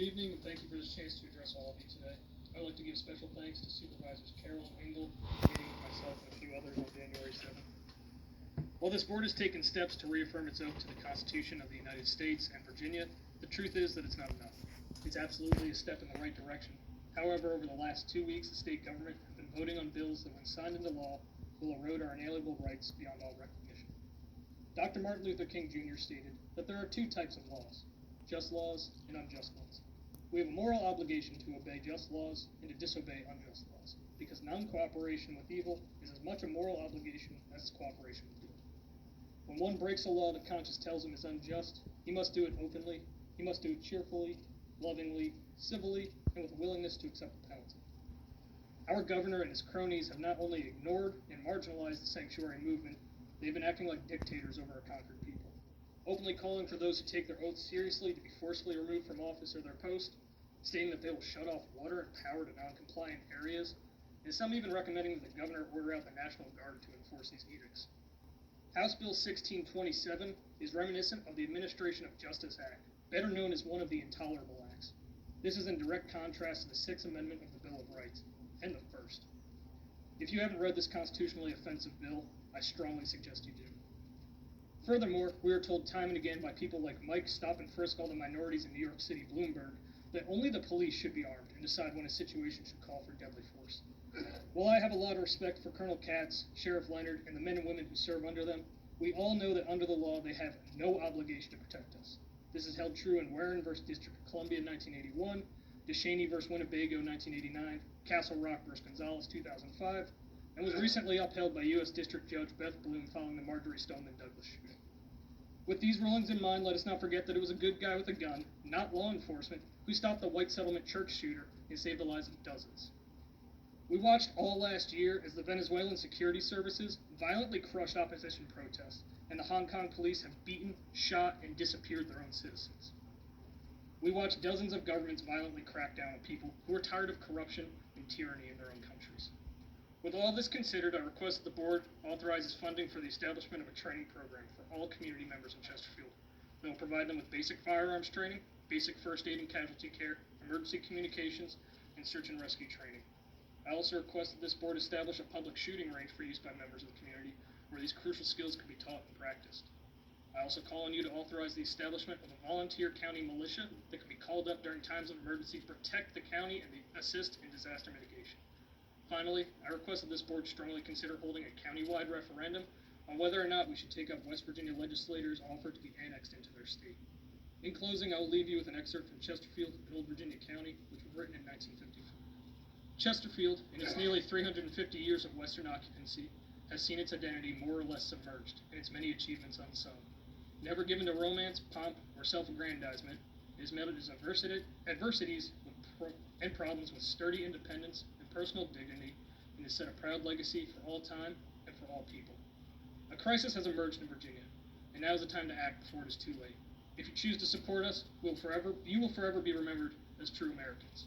Good evening, and thank you for this chance to address all of you today. I would like to give special thanks to Supervisors Carroll and Engel, meeting with myself and a few others on January 7th. While this board has taken steps to reaffirm its oath to the Constitution of the United States and Virginia, the truth is that it's not enough. It's absolutely a step in the right direction. However, over the last 2 weeks, the state government have been voting on bills that, when signed into law, will erode our inalienable rights beyond all recognition. Dr. Martin Luther King Jr. stated that there are two types of laws: just laws and unjust ones. We have a moral obligation to obey just laws and to disobey unjust laws, because non-cooperation with evil is as much a moral obligation as cooperation with good. When one breaks a law that conscience tells him is unjust, he must do it openly, he must do it cheerfully, lovingly, civilly, and with a willingness to accept the penalty. Our governor and his cronies have not only ignored and marginalized the sanctuary movement, they've been acting like dictators over a conquered people, openly calling for those who take their oaths seriously to be forcibly removed from office or their post, stating that they will shut off water and power to non-compliant areas, and some even recommending that the governor order out the National Guard to enforce these edicts. House Bill 1627 is reminiscent of the Administration of Justice Act, better known as one of the Intolerable Acts. This is in direct contrast to the Sixth Amendment of the Bill of Rights, and the First. If you haven't read this constitutionally offensive bill, I strongly suggest you do. Furthermore, we are told time and again by people like Mike Stop and Frisk All the Minorities in New York City Bloomberg that only the police should be armed and decide when a situation should call for deadly force. While I have a lot of respect for Colonel Katz, Sheriff Leonard, and the men and women who serve under them, we all know that under the law they have no obligation to protect us. This is held true in Warren v. District of Columbia 1981, DeShaney v. Winnebago 1989, Castle Rock v. Gonzalez 2005, and was recently upheld by U.S. District Judge Beth Bloom following the Marjorie Stoneman Douglas shooting. With these rulings in mind, let us not forget that it was a good guy with a gun, not law enforcement, who stopped the White Settlement church shooter and saved the lives of dozens. We watched all last year as the Venezuelan security services violently crushed opposition protests, and the Hong Kong police have beaten, shot, and disappeared their own citizens. We watched dozens of governments violently crack down on people who are tired of corruption and tyranny in their own countries. With all this considered, I request that the board authorizes funding for the establishment of a training program for all community members in Chesterfield that will provide them with basic firearms training, basic first aid and casualty care, emergency communications, and search and rescue training. I also request that this board establish a public shooting range for use by members of the community where these crucial skills can be taught and practiced. I also call on you to authorize the establishment of a volunteer county militia that can be called up during times of emergency to protect the county and assist in disaster mitigation. Finally, I request that this board strongly consider holding a county-wide referendum on whether or not we should take up West Virginia legislators' offer to be annexed into their state. In closing, I will leave you with an excerpt from Chesterfield in Old Virginia County, which was written in 1954. Chesterfield, in its nearly 350 years of Western occupancy, has seen its identity more or less submerged and its many achievements unsung. Never given to romance, pomp, or self-aggrandizement, it has met its adversities and problems with sturdy independence and personal dignity, and has set a proud legacy for all time and for all people. A crisis has emerged in Virginia, and now is the time to act before it is too late. If you choose to support us, you will forever be remembered as true Americans.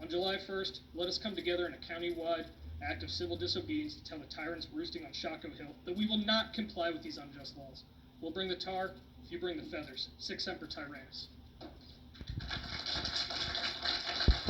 On July 1st, let us come together in a county-wide act of civil disobedience to tell the tyrants roosting on Shockoe Hill that we will not comply with these unjust laws. We'll bring the tar, if you bring the feathers. Sic semper tyrannis.